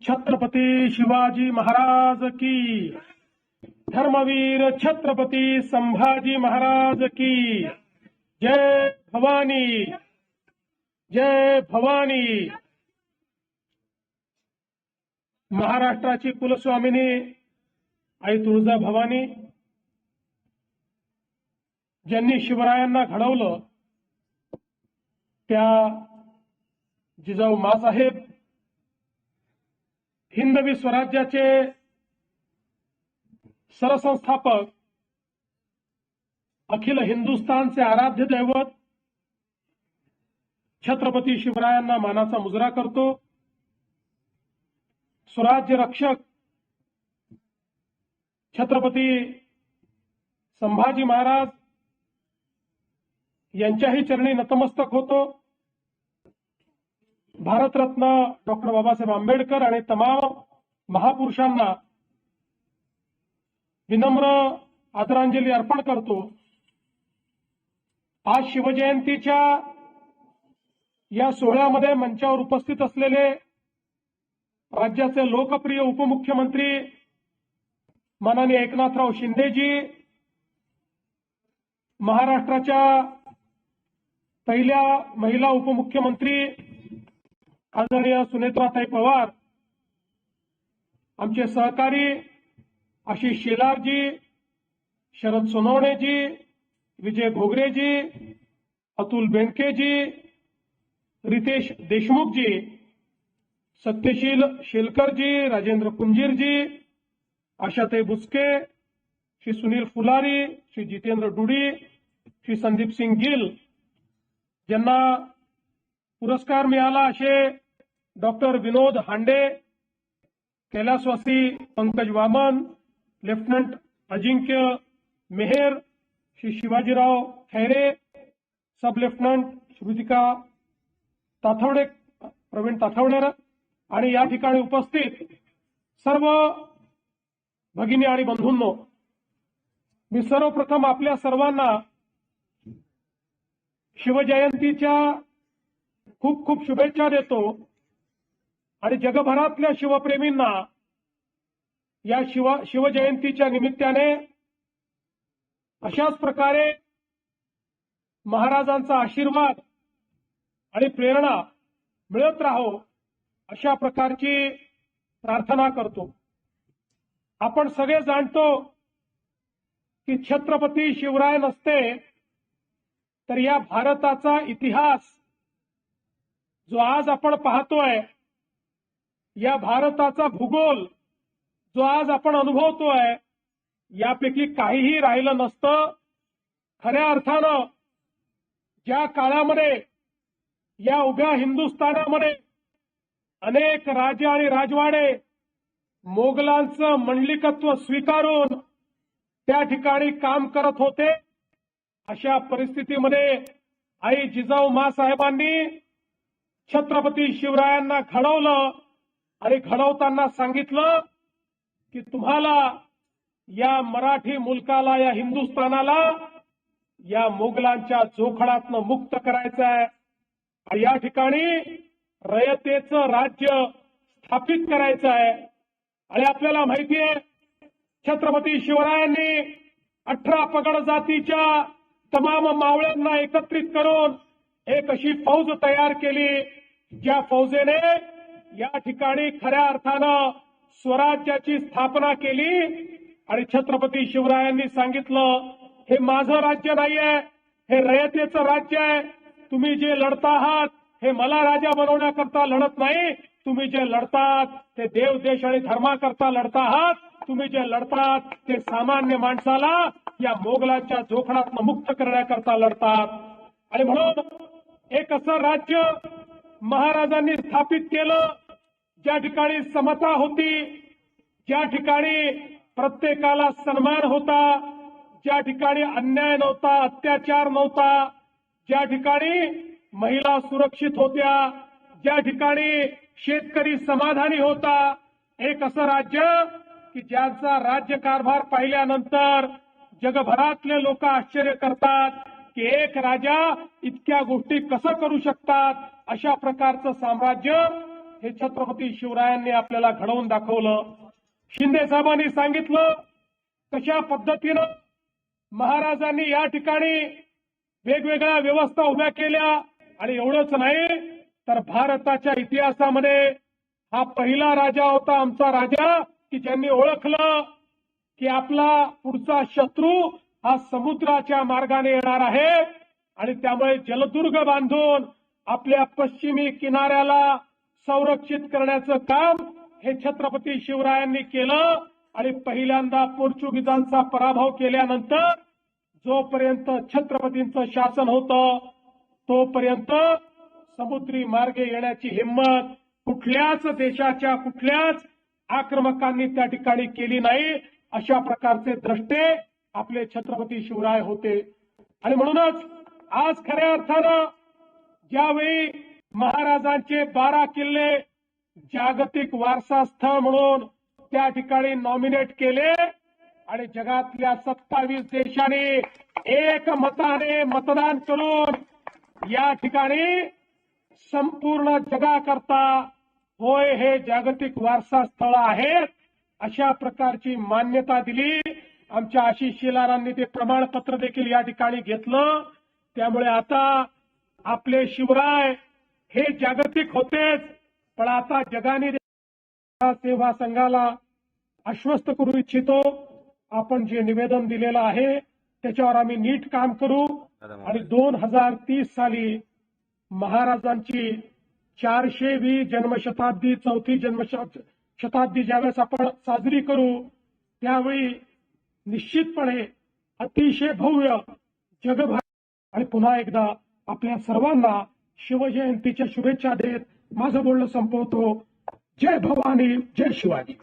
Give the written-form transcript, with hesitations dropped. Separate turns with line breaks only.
छत्रपती शिवाजी महाराज की, धर्मवीर छत्रपती संभाजी महाराज की जय भवानी, जय भवानी। महाराष्ट्राची कुलस्वामिनी आई तुळजा भवानी, ज्यांनी शिवरायांना घडवलं त्या जिजाऊ माँसाहेब, हिंदवी स्वराज्याचे सरसंस्थापक, अखिल हिंदुस्थानचे आराध्य दैवत छत्रपती शिवरायांना मानाचा मुजरा करतो। स्वराज्य रक्षक छत्रपती संभाजी महाराज यांच्याही चरणी नतमस्तक होतो। भारतरत्न डॉक्टर बाबासाहेब आंबेडकर आणि तमाम महापुरुषांना विनम्र आदरांजली अर्पण करतो। आज शिवजयंतीच्या या सोहळ्यामध्ये मंचावर उपस्थित असलेले राज्याचे लोकप्रिय उपमुख्यमंत्री माननीय एकनाथराव शिंदेजी, महाराष्ट्राच्या पहिल्या महिला उपमुख्यमंत्री आदरणीय सुनेत्राताई पवार, आमचे सहकारी आशिष शेलारजी, शरद सोनवणेजी, विजय घोगरेजी, अतुल बेनकेजी, रितेश देशमुखजी, सत्यशील शेलकरजी, राजेंद्र कुंजीरजी, आशाताई बुचके, श्री सुनील फुलारी, श्री जितेंद्र डुडी, श्री संदीप सिंग गिल, ज्यांना पुरस्कार मिळाला असे डॉक्टर विनोद हांडे, कैलासवासी पंकज वामन, लेफ्टनंट अजिंक्य मेहर, श्री शिवाजीराव खैरे, सब लेफ्टनंट श्रुतिका ताथवडे, प्रवीण ताथवडेर आणि या ठिकाणी उपस्थित सर्व भगिनी आणि बंधूंनो, मी सर्वप्रथम आपल्या सर्वांना शिवजयंतीच्या खूप खूप शुभेच्छा देतो आणि जगभरातल्या शिवप्रेमींना या शिवजयंतीच्या निमित्ताने अशाच प्रकारे महाराजांचा आशीर्वाद आणि प्रेरणा मिळत राहो अशा प्रकारची प्रार्थना करतो। आपण सगळे जाणतो की छत्रपती शिवराय नसते तर या भारताचा इतिहास जो आज आपण पाहतोय, या भारताचा भूगोल जो आज आपण अनुभवतोय, यापैकी काहीही राहिलं नसतं। खऱ्या अर्थानं ज्या काळामध्ये या उभ्या हिंदुस्थानामध्ये अनेक राजे आणि राजवाडे मोगलांचं मंडलिकत्व स्वीकारून त्या ठिकाणी काम करत होते, अशा परिस्थितीमध्ये आई जिजाऊ माँसाहेबांनी छत्रपती शिवरायांना घडवलं आणि घडवताना सांगितलं की तुम्हाला या मराठी मुलकाला, या हिंदुस्थानाला या मोगलांच्या जोखडातनं मुक्त करायचं आहे आणि या ठिकाणी रयतेचं राज्य स्थापित करायचं आहे। आणि आपल्याला माहिती आहे छत्रपती शिवरायांनी 18 पगड जातीच्या तमाम मावळ्यांना एकत्रित करून एक अशी फौज तयार केली, ज्या फौजेने या ठिकाणी खऱ्या अर्थानं स्वराज्याची स्थापना केली आणि छत्रपती शिवरायांनी सांगितलं, हे माझं राज्य नाहीये, हे रयतेचं राज्य आहे। तुम्ही जे लढता आहात हे मला राजा बनवण्याकरता लढत नाही, तुम्ही जे लढतात ते देव, देश आणि धर्माकरता लढता आहात। तुम्ही जे लढतात ते सामान्य माणसाला या मोगलांच्या जोखडातनं मुक्त करण्याकरता लढतात। आणि म्हणून एक असं राज्य महाराजांनी स्थापित केलं ज्या ठिकाणी समता होती, ज्या ठिकाणी प्रत्येकाला सन्मान होता, ज्या ठिकाणी अन्याय नव्हता, अत्याचार नव्हता, ज्या ठिकाणी महिला सुरक्षित होत्या, ज्या ठिकाणी शेतकरी समाधानी होता। एक असं राज्य की ज्यांचा राज्यकारभार पाहिल्यानंतर जगभरातले लोक आश्चर्य करतात की एक राजा इतक्या गोष्टी कसं करू शकतात। अशा प्रकारचं साम्राज्य हे छत्रपती शिवरायांनी आपल्याला घडवून दाखवलं. शिंदे साहेबांनी सांगितलं कशा पद्धतीनं महाराजांनी या ठिकाणी वेगवेगळ्या व्यवस्था उभ्या केल्या. आणि एवढंच नाही तर भारताच्या इतिहासामध्ये हा पहिला राजा होता, आमचा राजा, की ज्यांनी ओळखलं की आपला पुढचा शत्रू हा समुद्राच्या मार्गाने येणार आहे आणि त्यामुळे जलदुर्ग बांधून आपल्या पश्चिमी किनाऱ्याला संरक्षित करण्याचं काम हे छत्रपती शिवरायांनी केलं. आणि पहिल्यांदा पोर्चुगीजांचा पराभव केल्यानंतर जोपर्यंत छत्रपतींचं शासन होतं तोपर्यंत समुद्री मार्गे येण्याची हिंमत कुठल्याच देशाच्या कुठल्याच आक्रमकांनी त्या ठिकाणी केली नाही. अशा प्रकारचे द्रष्टे आपले छत्रपती शिवराय होते. आणि म्हणूनच आज खऱ्या अर्थानं ज्यावेळी महाराजांचे 12 किल्ले जागतिक वारसा स्थळ म्हणून त्या ठिकाणी नॉमिनेट केले आणि जगातल्या 27 देशांनी एक मताने मतदान करून या ठिकाणी संपूर्ण जगाकरता होय हे जागतिक वारसा स्थळ आहेत अशा प्रकारची मान्यता दिली. आमच्या आशिष शेलारांनी ते प्रमाणपत्र देखील या ठिकाणी घेतलं. त्यामुळे आता आपले शिवराय हे जागतिक होतेच, पण आता जगाने सेवा संघाला आश्वस्त करू इच्छितो. आपण जे निवेदन दिलेलं आहे त्याच्यावर आम्ही नीट काम करू आणि 2030 साली महाराजांची 420 जन्मशताब्दी, 4थी जन्मशताब्दी ज्यावेळेस आपण साजरी करू त्यावेळी निश्चितपणे अतिशय भव्य जगभर. आणि पुन्हा एकदा आपल्या सर्वांना शिवजयंतीच्या शुभेच्छा देत माझं बोलणं संपवतो. जय भवानी, जय शिवाजी.